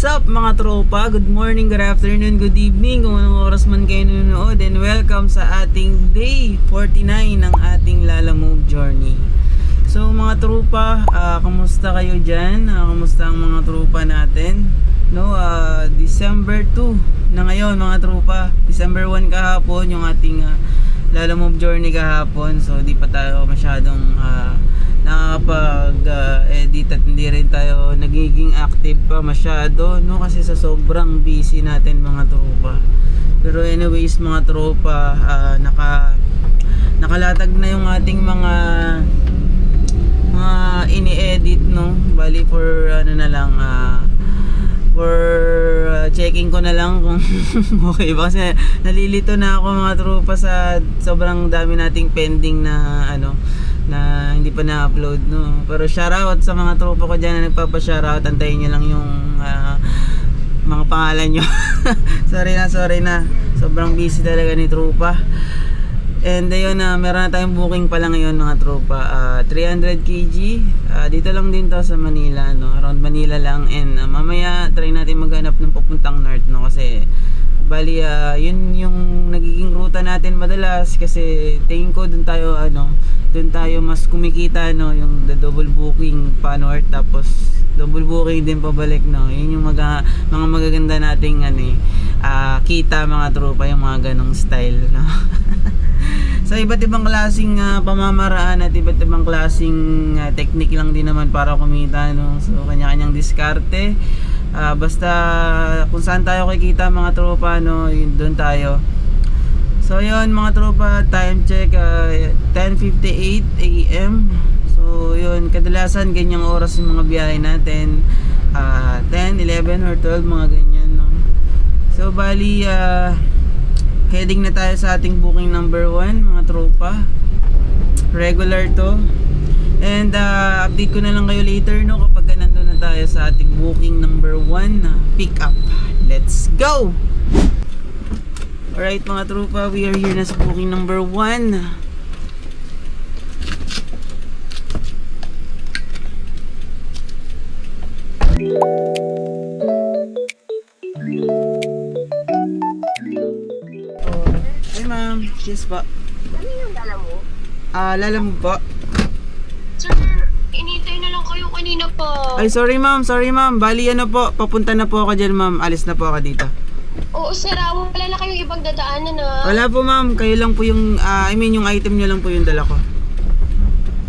What's up mga tropa? Good morning, good afternoon, good evening kung anong oras man kayo nanonood, and welcome sa ating day 49 ng ating Lala Move journey. So mga tropa, kamusta kayo dyan? Kamusta ang mga tropa natin? December 2 na ngayon mga tropa. December 1 kahapon yung ating Lala Move journey kahapon. So di pa tayo masyadong nakakapag-edit at hindi rin tayo nagiging active pa masyado, no, kasi sa sobrang busy natin mga tropa. Pero anyways mga tropa, nakalatag na yung ating mga ini-edit, no. Bali for checking ko na lang kung okay ba, kasi nalilito na ako mga tropa sa sobrang dami nating pending na na hindi pa na-upload, no. Pero shoutout sa mga tropa ko dyan na nagpapa-shoutout. Antayin nyo lang yung mga pangalan nyo. sorry na sobrang busy talaga ni tropa. And ayun, meron na tayong booking pala ngayon mga tropa, 300 kg. Dito lang din to sa Manila, no, around Manila lang. And mamaya try natin maghanap ng papuntang north, no, kasi bali yun yung nagiging ruta natin madalas, kasi tingin ko doon tayo mas kumikita, no, yung the double booking pa north, tapos double booking din pabalik, no. Yun yung mga magaganda nating kita mga tropa, yung mga ganong style, no. So iba't ibang klaseng pamamaraan at iba't ibang klaseng technique lang din naman para kumita, no. So kanya-kanyang diskarte. Basta kung saan tayo kikita mga tropa, no, yun, doon tayo. So yun mga tropa, time check 10:58 AM. So yun, kadalasan ganyang oras yung mga biyahe natin, 10, 11 or 12, mga ganyan, no. So bali heading na tayo sa ating booking number 1 mga tropa. Regular to. And update ko na lang kayo later, no, kapag nandun na tayo sa ating booking number 1 na pick up. Let's go! Alright mga tropa, we are here na sa booking number 1. Hi ma'am, yes po. Ano yung dala mo? Lala mo po. Sir, inintay na lang kayo kanina pa. Ay sorry ma'am. Bali po, papunta na po ako dyan ma'am. Alis na po ako dito. Oo, sir, wala na kayong ibang dadaanan na. Wala po ma'am, kayo lang po yung yung item nyo lang po yung dala ko.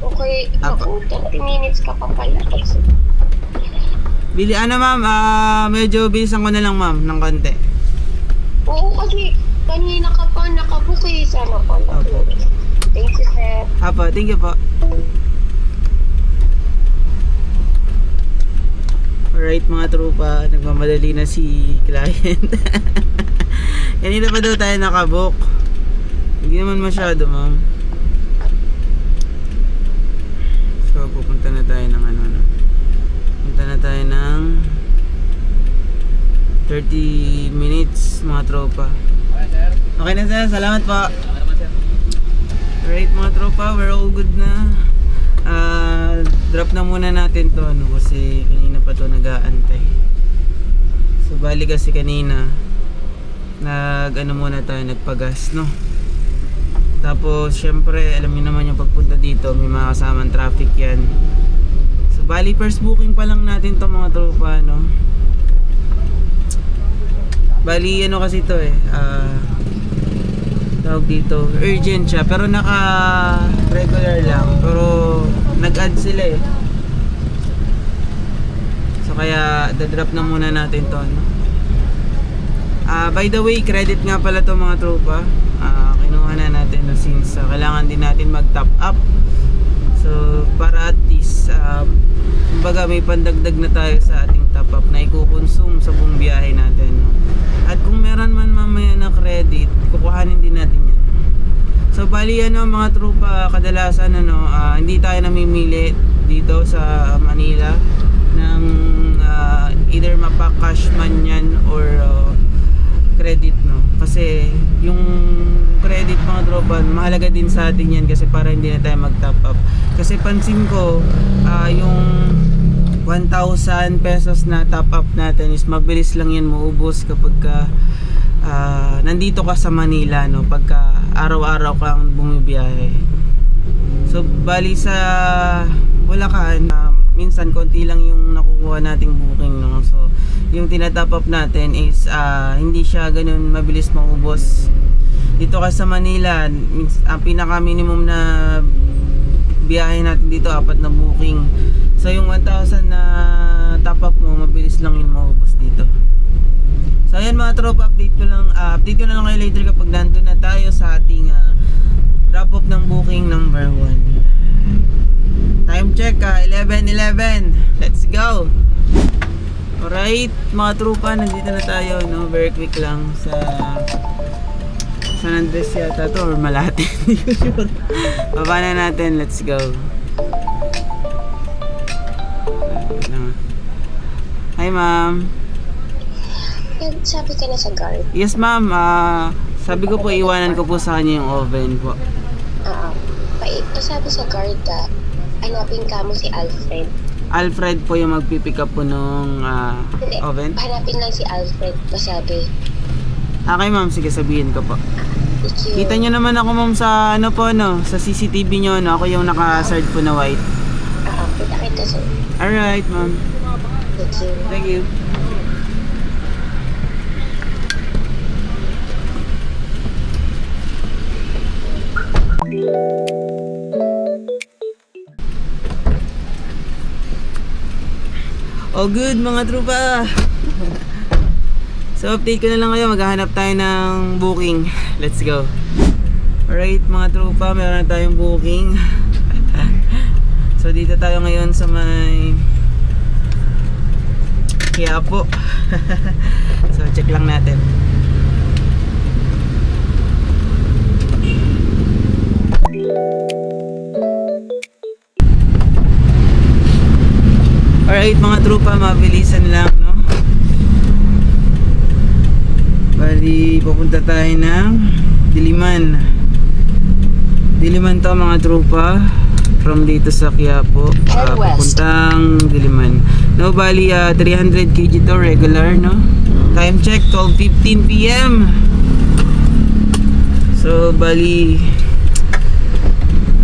Okay, Apo. 30 minutes ka pa pala. Bili ma'am, medyo bilisan ko na lang ma'am ng konti. Oo, kasi kanina ka pa nakabook eh. Sana pa. Apo. Thank you, sir. Apo, thank you po. Alright mga tropa, nagmamadali na si client. Kanina pa daw tayo nakabook. Hindi naman masyado ma'am. So pupunta na tayo ng Punta na tayo ng 30 minutes mga tropa. Okay na sir, salamat po. Alright mga tropa, we're all good na. Drop na muna natin to, no, kasi kanina pa to nag-aantay. So bali kasi kanina muna tayo, nagpagas, no. Tapos syempre alam niyo naman yung pagpunta dito may mga kasamang traffic yan. So bali first booking pa lang natin to mga tropa, no. Bali kasi to tawag dito, urgent siya, pero naka regular lang, pero nag-add sila so kaya dadrop na muna natin to, no? By the way, credit nga pala to mga tropa. Kinuha na natin, no, since kailangan din natin mag top up, so para at least kumbaga may pandagdag na tayo sa ating top up na ikukonsume sa buong biyahe natin, no? At kung meron man mamaya na credit, kukuhanin din natin yan. So bali mga tropa, kadalasan hindi tayo namimili dito sa Manila ng either mapa-cash man yan or credit, no. Kasi yung credit mga tropa, mahalaga din sa atin yan, kasi para hindi na tayo mag top up. Kasi pansin ko yung 1,000 pesos na top up natin is mabilis lang yan maubos kapag nandito ka sa Manila, no? Pagka araw-araw kang bumibiyahe. So bali sa Bulacan, minsan konti lang yung nakukuha nating booking, no? So yung tinatop up natin is hindi siya ganun mabilis maubos. Dito ka sa Manila, ang pinaka minimum na biyahe natin dito 4 na booking. So yung 1,000 na top up mo, mabilis lang yun maubos dito. So ayan mga tropa, update ko na lang kayo later kapag nandun na tayo sa ating wrap up ng booking number 1. Time check, 11:11. Let's go. Alright mga tropa, nandito na tayo, no? Very quick lang sa San Andres yata to or Malate. Hindi ko sure. Baba na natin, let's go. Hi ma'am. Sabi ka na sa guard. Yes ma'am, sabi ko po iwanan ko po sa kanya yung oven po. Pasabi sa guard hanapin ka mo si Alfred. Alfred po yung magpipick up po nung Hindi, oven. hanapin lang si Alfred, pasabi. Okay ma'am, sige sabihin ko po. Thank you. Kita nyo naman ako ma'am sa sa CCTV nyo, no? Ako yung naka-sard po na white. Kita sir. Alright ma'am. Thank you. Thank you. Oh good mga trupa. So update ko na lang kayo, maghahanap tayo ng booking. Let's go. Alright mga trupa, meron na tayong booking. So dito tayo ngayon sa may Quiapo. So check lang natin. Alright mga trupa, mabilisan lang, no? Bali, pupunta tayo ng Diliman. Diliman to mga trupa. From dito sa Quiapo, papuntang Diliman. No, bali 300 kg to regular, no? Time check 12:15 PM. So bali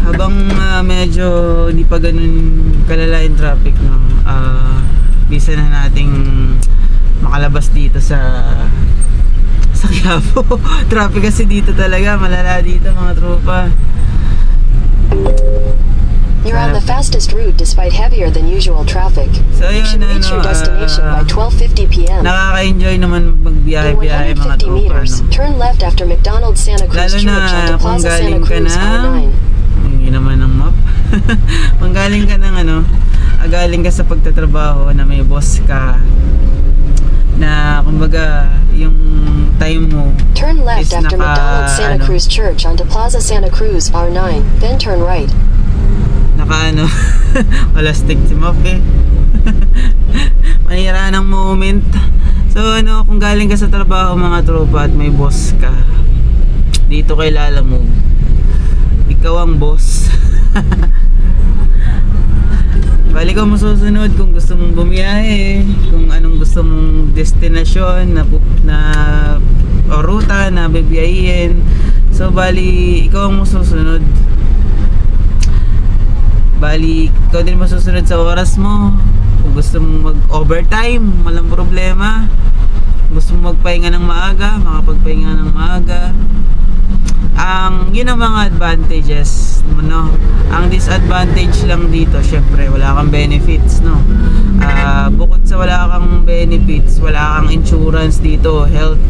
habang medyo hindi pa ganun kalala yung traffic, no? Bisa na nating makalabas dito sa Quiapo. Traffic kasi dito talaga, malala dito mga tropa. You're on the fastest route despite heavier than usual traffic. So You yun, should reach your destination by 12:50 p.m. Nakaka-enjoy naman In magbiyahe-biyahe mga 150 tropa, meters, no? turn left after McDonald's Santa Cruz Lalo Church na onto kung Plaza Santa galing ka Cruz na R9. hindi naman ng map. Kung galing ka ng galing ka sa pagtatrabaho na may boss ka, na kumbaga yung time mo Turn left is after McDonald's Santa Cruz Church onto Plaza Santa Cruz R9, then turn right. wala stick si map eh. Manira ng moment. So kung galing ka sa trabaho mga tropa at may boss ka, dito kay Lalamove, ikaw ang boss. Balik ko mo susunod kung gusto mong bumiyahe, kung anong gusto mong destinasyon na o ruta na bibiyahin. So bali ikaw ang susunod. Bali ikaw din masusunod sa oras mo. Kung gusto mong mag-overtime, walang problema. Gusto mong magpahinga ng maaga, makapagpahinga ng maaga. Yun ang mga advantages, no? Ang disadvantage lang dito, syempre wala kang benefits, no? Bukod sa wala kang benefits, wala kang insurance dito, health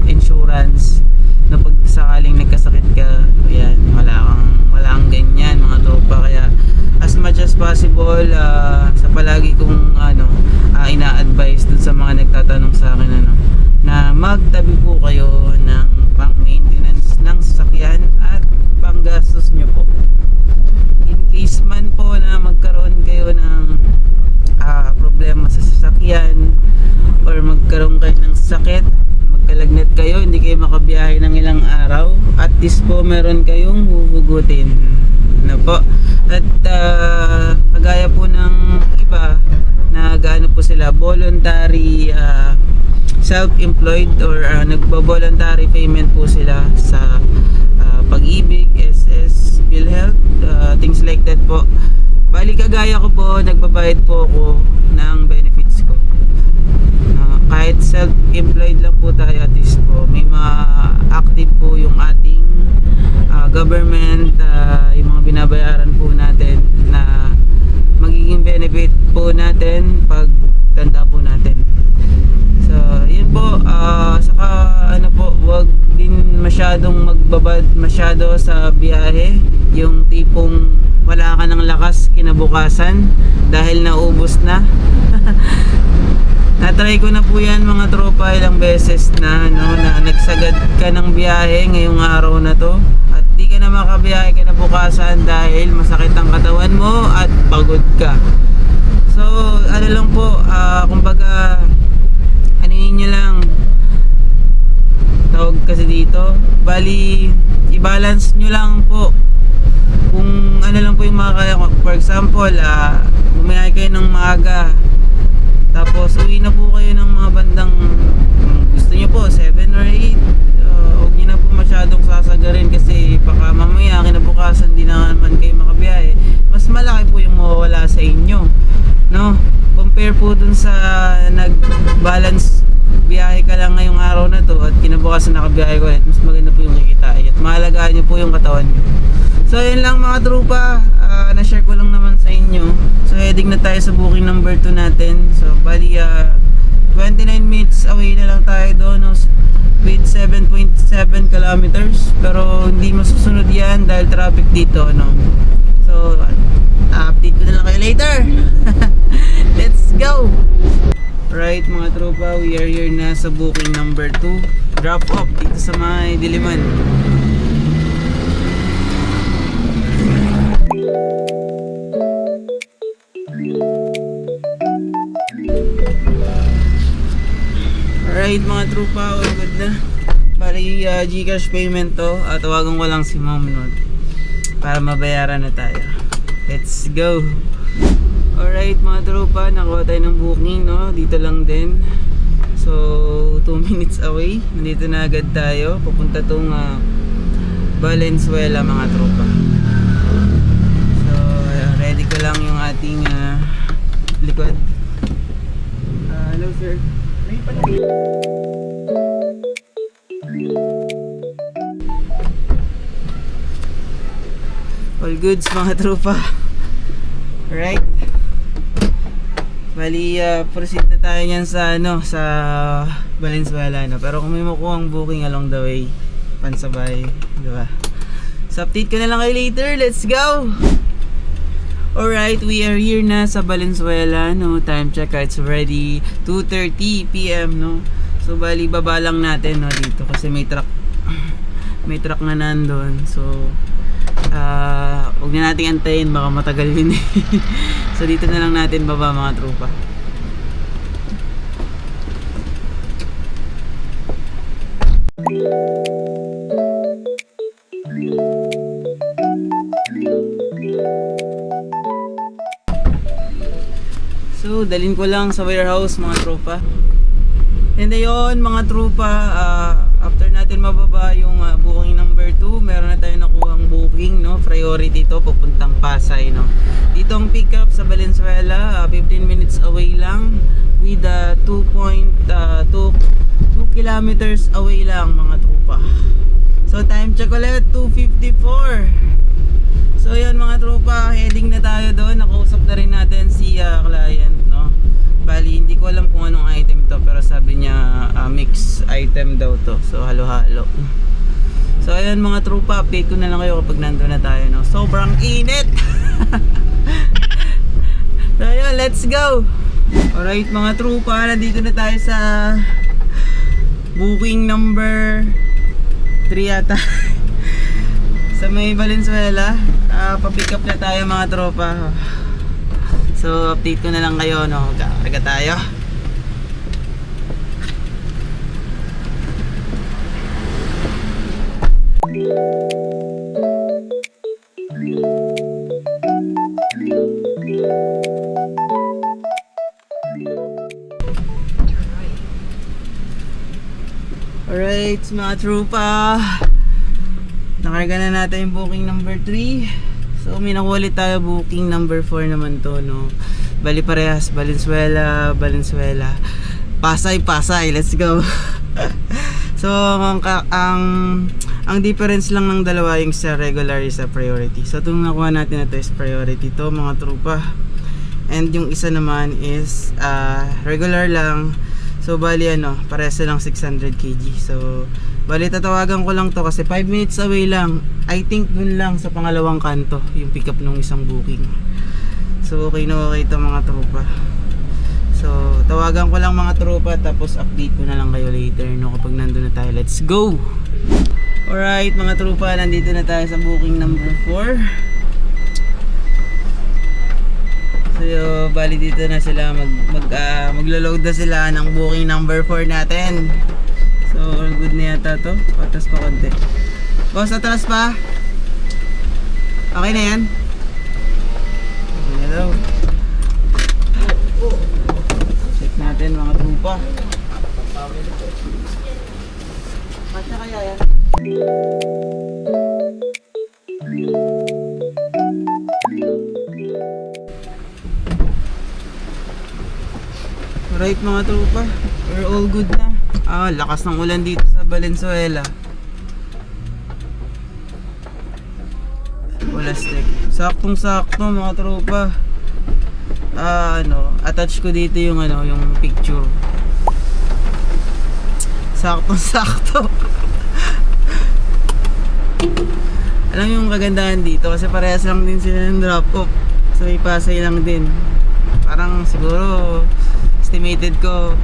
insurance, na pag sakaling nagkasakit ka, yan, wala kang ganyan mga tropa. Kaya as much as possible, sa palagi kong ina-advise dun sa mga nagtatanong sa akin, na magtabi po kayo ng pang maintenance ng sasakyan at panggastos nyo po, in case man po na magkaroon kayo ng problema sa sasakyan or magkaroon kayo ng sakit, magkalagnat kayo, hindi kayo makabiyahe ng ilang araw, at least po meron kayong huhugutin. Ano po? At kagaya po ng iba, nag-ano po sila, voluntary self-employed or nagbo-voluntary payment po sila sa Pag-ibig, SS, PhilHealth, things like that po. Bali kagaya ko po, nagbabayad po ako ng benefits ko. Kahit self-employed lang po tayo, at least po may mga active po yung ating government, yung mga binabayaran po natin na magiging benefit po natin pag tanda po natin. So yun po, saka ano po, wag din masyadong magbabad masyado sa biyahe, yung tipong wala ka ng lakas kinabukasan dahil naubos na. Natry ko na po yan mga tropa ilang beses na, no, na nagsagad ka ng biyahe ngayong araw na to at di ka na makabiyahe kinabukasan dahil masakit ang katawan mo at pagod ka. So ano lang po, kumbaga anuhin nyo lang, tawag kasi dito, bali i-balance nyo lang po kung ano lang po yung mga kaya. For example, bumiyahe kayo ng maaga, tapos uwi na po kayo ng mga bandang gusto nyo po 7 or 8. Huwag nyo na po masyadong sasagarin kasi baka mamaya kinabukasan di na naman kayo makabiyahe. Mas malaki po yung mawawala sa inyo, no? Compare po dun sa nag-balance biyahe ka lang ngayong araw na to at kinabukasan nakabiyahe ko ulit, mas maganda po yung kikitain at mahalagaan nyo po yung katawan nyo. So yun lang mga trupa, na-share ko lang naman sa inyo. So heading na tayo sa booking number 2 natin. So bali 29 minutes away na lang tayo doon, no, with 7.7 kilometers. Pero hindi masusunod yan dahil traffic dito, no. So update ko na lang kayo later. Let's go! Right mga tropa, we are here na sa booking number 2. Drop off dito sa may Diliman. Alright mga trupa, all good na. Bali Gcash payment to. Tawagan ko lang si mom nun para mabayaran na tayo. Let's go! Alright mga tropa, nakuha tayo ng booking, no? Dito lang din. So 2 minutes away. Nandito na agad tayo. Papunta tong Valenzuela mga tropa. So ready ko lang yung ating likod. Hello sir. All goods mga tropa. Right. Bali proceed na tayo niyan sa sa Valenzuela, no. Pero kung may makuha ang booking along the way, pansabay, di ba? So update ko na lang kayo later. Let's go. Alright, we are here na sa Valenzuela, no. Time check, it's already 2:30 PM, no. So bali baba lang natin, no, dito kasi may truck na nandun. So huwag na natin antayin, baka matagal yun eh. So dito na lang natin baba mga tropa. So dalhin ko lang sa warehouse mga tropa. And ayun mga tropa, after natin mababa yung booking number 2, meron na tayo nakuhang booking, no, priority to, papuntang Pasay, no. Dito ang pick up sa Valenzuela, 15 minutes away lang with 2.2 kilometers away lang mga tropa. So time check ulit, 2:54. So yun mga tropa, heading na tayo doon. Nakausap na rin natin si client, no. Bali hindi ko alam kung anong item to, pero sabi niya mix item daw to, so halo-halo. So ayun mga tropa, update ko na lang kayo kapag nandun na tayo, no. Sobrang init. So ayun, let's go. Alright mga tropa, nandito na tayo sa booking number 3 yata. Sa may Valenzuela, pa-pick up na tayo mga tropa. So update ko na lang kayo, no. Karga tayo. Alright mga trupa, nakarga na natin yung booking number 3. So may nakuha ulit tayo, booking number 4 naman to, no? Bali parehas, Valenzuela, Pasay, let's go. So ang difference lang ng dalawa, yung sa regular is sa priority. So itong nakuha natin na to is priority to mga trupa, and yung isa naman is regular lang. So bali parehas lang 600 kg. So bali tatawagan ko lang to kasi 5 minutes away lang. I think dun lang sa pangalawang kanto yung pick up nung isang booking. So okay na okay to mga tropa. So tawagan ko lang mga tropa, tapos update ko na lang kayo later, no, kapag nandun na tayo. Let's go! Alright mga tropa, nandito na tayo sa booking number 4. So, bali dito na sila maglo-load na sila ng booking number 4 natin. So, all good na yata to. Patas pa konti. Boss, atras pa? Okay na yan? Okay na daw. Check natin mga trupa. Kasya kaya yan? Alright mga trupa, we're all good na. Lakas ng ulan dito sa Valenzuela. Wala stick. Saktong sakto mga trupa. Attach ko dito yung yung picture. Saktong sakto. Alam yung kagandahan dito kasi parehas lang din sila ng drop off. So may Pasay lang din. Parang siguro estimated ko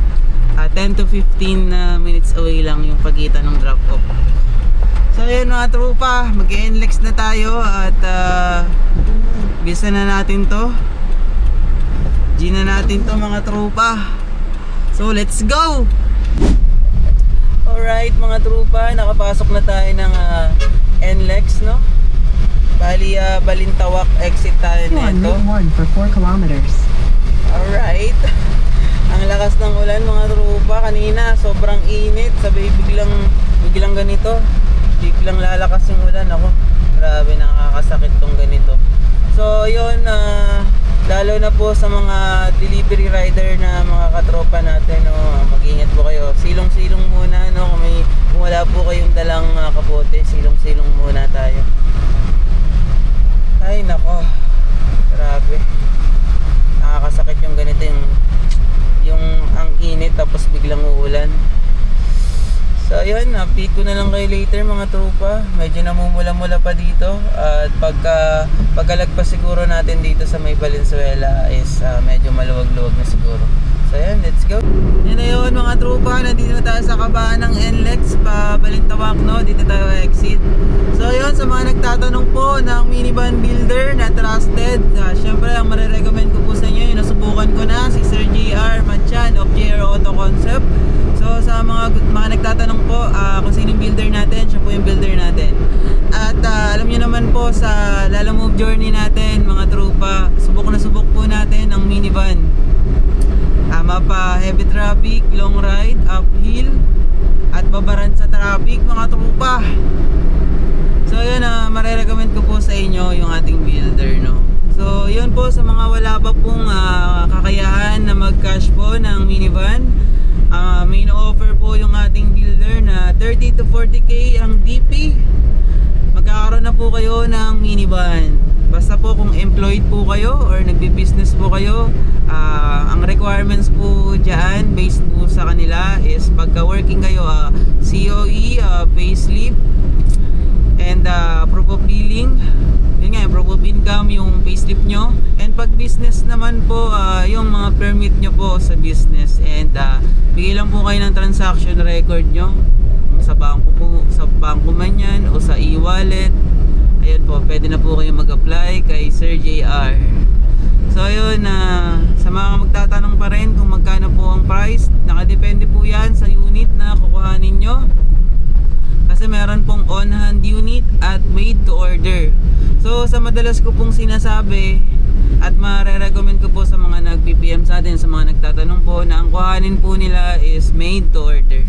10 to 15 minutes away lang yung pagitan ng drop off. So yun mga trupa, mag-NLEX na tayo at bisa na natin to. G na natin to mga trupa. So let's go! Alright mga trupa, nakapasok na tayo ng NLEX, no? Bali Balintawak exit tayo You're on nito. Route 1 for 4 kilometers. Alright. Ang lakas ng ulan mga trupa, kanina sobrang init, sabay biglang ganito, biglang lalakas yung ulan. Ako, grabe, nakakasakit tong ganito. So yun, lalo na po sa mga delivery rider na mga katropa natin, no, mag-ingat po kayo, silong-silong muna, no, kung wala po kayong dalang kapote, silong-silong muna tayo. Ay nako, grabe, nakakasakit yung ganito, yung ang init tapos biglang uulan. So ayun, update ko na lang kayo later mga tropa. Medyo namumula-mula pa dito at pagkalagpas siguro natin dito sa may Valenzuela is medyo maluwag-luwag na siguro. So ayun, let's go. Yun na yun mga tropa, nandito na tayo sa kabaan ng NLEX pa Balintawak, no? Dito tayo exit. So ayun, sa mga nagtatanong po ng minivan builder na trusted, syempre ang marirecommend ko po sa inyo, yung nasubukan ko na, si Sir JR Matchan of JR Auto Concept. So sa mga nagtatanong po kung sino yung builder natin, siya po yung builder natin. At alam niyo naman po sa Lalamove journey natin mga trupa, subok na subok po natin ang minivan. Mapa heavy traffic, long ride, uphill, at babaran sa traffic mga trupa. So yun, marirecommend ko po sa inyo yung ating builder, no. So yun po, sa mga wala pa pong kakayahan na mag-cash po ng minivan, may na-offer po yung ating builder na 30 to 40k ang DP. Magkakaroon na po kayo ng minivan. Basta po kung employed po kayo or nagbi-business po kayo, ang requirements po dyan based po sa kanila is pagka working kayo, COE, payslip, and proof of billing. Yun nga, proof of income, yung payslip nyo. And pag business naman po, yung mga permit nyo po sa business. And bigay lang po kayo ng transaction record nyo sa bangko po, sa bangko man yan o sa e-wallet. Ayun po, pwede na po kayo mag-apply kay Sir JR. So ayun, sa mga magtatanong pa rin kung magkano po ang price, nakadepende po yan sa unit na kukuhanin nyo. Kasi meron pong on-hand unit at made to order. So sa madalas ko pong sinasabi at marerecommend ko po sa mga nag-PPM sa atin, sa mga nagtatanong po, na ang kuhanin po nila is made to order.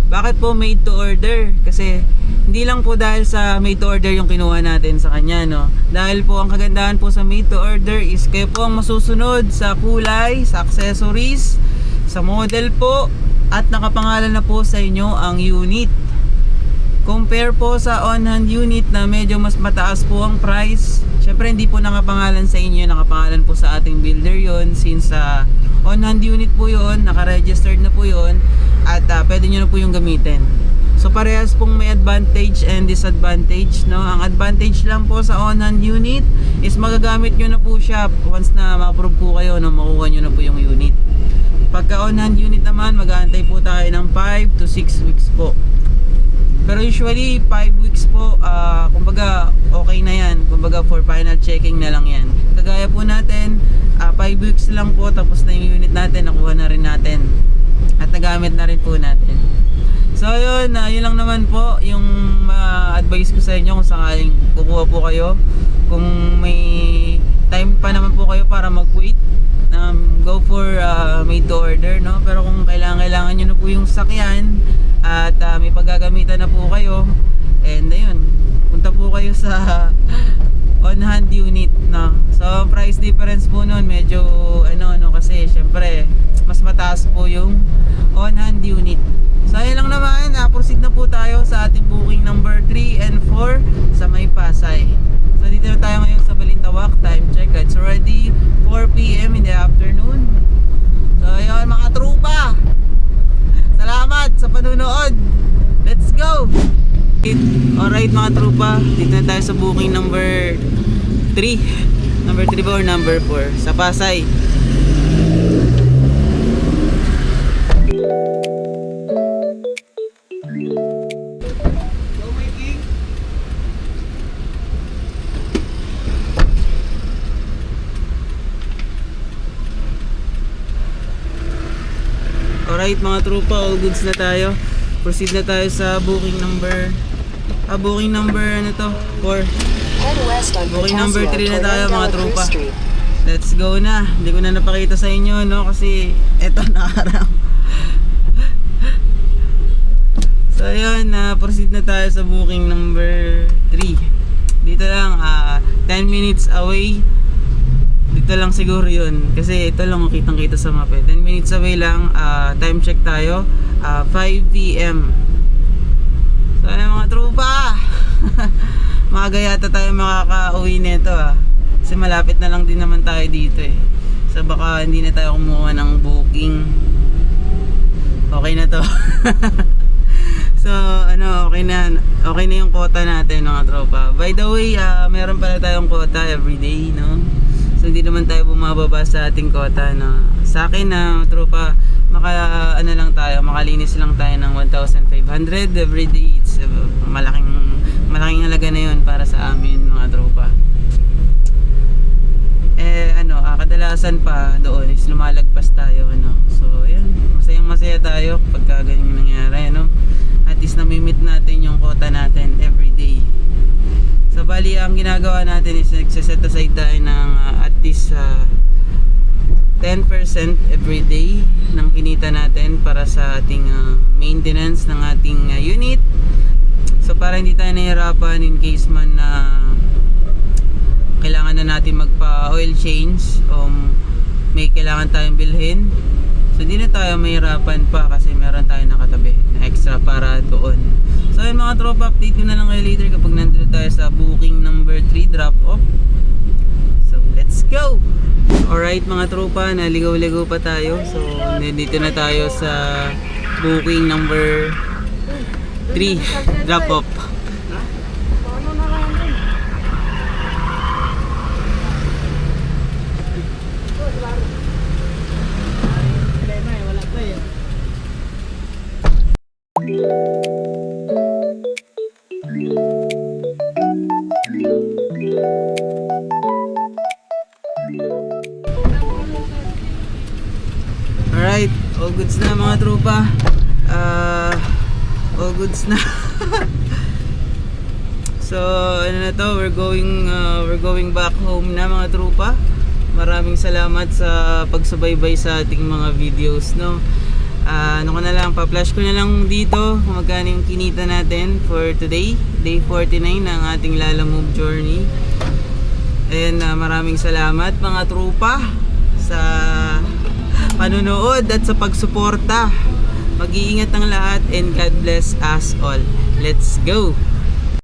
Bakit po made to order? Kasi hindi lang po dahil sa made to order yung kinuha natin sa kanya, no? Dahil po ang kagandahan po sa made to order is kayo po ang masusunod sa kulay, sa accessories, sa model po, at nakapangalan na po sa inyo ang unit. Compare po sa on-hand unit na medyo mas mataas po ang price. Syempre hindi po nakapangalan sa inyo, nakapangalan po sa ating builder yon, since on-hand unit po yon, naka-registered na po yon, at pwede nyo na po yung gamitin. So parehas pong may advantage and disadvantage, no? Ang advantage lang po sa on-hand unit is magagamit nyo na po siya once na ma-approve po kayo, no? Makuha nyo na po yung unit. Pagka on-hand unit naman, mag-aantay po tayo ng 5 to 6 weeks po. Pero usually 5 weeks po, kumbaga okay na yan. Kumbaga for final checking na lang yan. Kagaya po natin, 5 weeks lang po, tapos na yung unit natin, nakuha na rin natin. At nagamit na rin po natin. So yun, yun lang naman po yung advice ko sa inyo kung sakaling kukuha po kayo. Kung may time pa naman po kayo para mag-wait, go for made to order, no? Pero kung kailangan nyo na po yung sakyan at may paggagamitan na po kayo, and ayun, punta po kayo sa on-hand unit, no? So price difference po nun medyo kasi syempre mas mataas po yung on-hand unit. So ayun lang naman, proceed na po tayo sa ating booking number 3 and 4 sa May Pasay. So dito na tayo ngayon sa Balintawak. Time check, it's already 4 PM in the afternoon. So ayun mga trupa, salamat sa panunood. Let's go! Alright mga trupa, dito na tayo sa booking number 3. Number 3 ba or number 4? Sa Pasay. Alright mga trupa, all goods na tayo. Proceed na tayo sa booking number 4. Head west on Booking number 3 na tayo mga Torrent trupa. Cruz Street. Let's go na. Hindi ko na napakita sa inyo, no? Kasi eto nakarang. So ayun, proceed na tayo sa booking number 3. Dito lang, 10 minutes away. Dito lang siguro yun. Kasi ito lang kitang kita sa map. 10 minutes away lang. Time check tayo. 5 PM. So ayun mga trupa. Maaga yata tayo makaka-uwi nito kasi malapit na lang din naman tayo dito so baka hindi na tayo kumuha ng booking. Okay na to. So okay na yung quota natin mga tropa. By the way, meron pala tayong quota everyday, no? So hindi naman tayo bumababa sa ating quota, no? Sa akin tropa, makalinis lang tayo ng 1,500 everyday. It's malaking halaga na yun para sa amin mga tropa. Kadalasan pa doon is lumalagpas tayo, so yun, masaya tayo pagka ganyan nangyari, at least namimit natin yung quota natin everyday. So bali ang ginagawa natin is nagsiset aside tayo ng at least 10% everyday ng kinita natin para sa ating maintenance ng ating unit. So para hindi tayo nahihirapan in case man na kailangan na natin magpa oil change o may kailangan tayong bilhin, so hindi na tayo mahirapan pa kasi meron tayong nakatabi na extra para doon. So yung mga tropa, update ko na lang kayo later kapag nandito tayo sa booking number 3 drop off. So let's go! Alright mga tropa, naligaw-ligaw pa tayo. So nandito na tayo sa booking number 3 drop off. Alright, all goods na mga tropa. All goods na. So, na to, we're going back home na mga tropa. Maraming salamat sa pagsubaybay sa ating mga videos, no. ano ko na lang, pa-flash ko na lang dito kung magkano yung kinita natin for today, day 49 ng ating Lala Move journey. And maraming salamat mga trupa sa panunood at sa pagsuporta. Mag-iingat ang lahat and God bless us all. Let's go!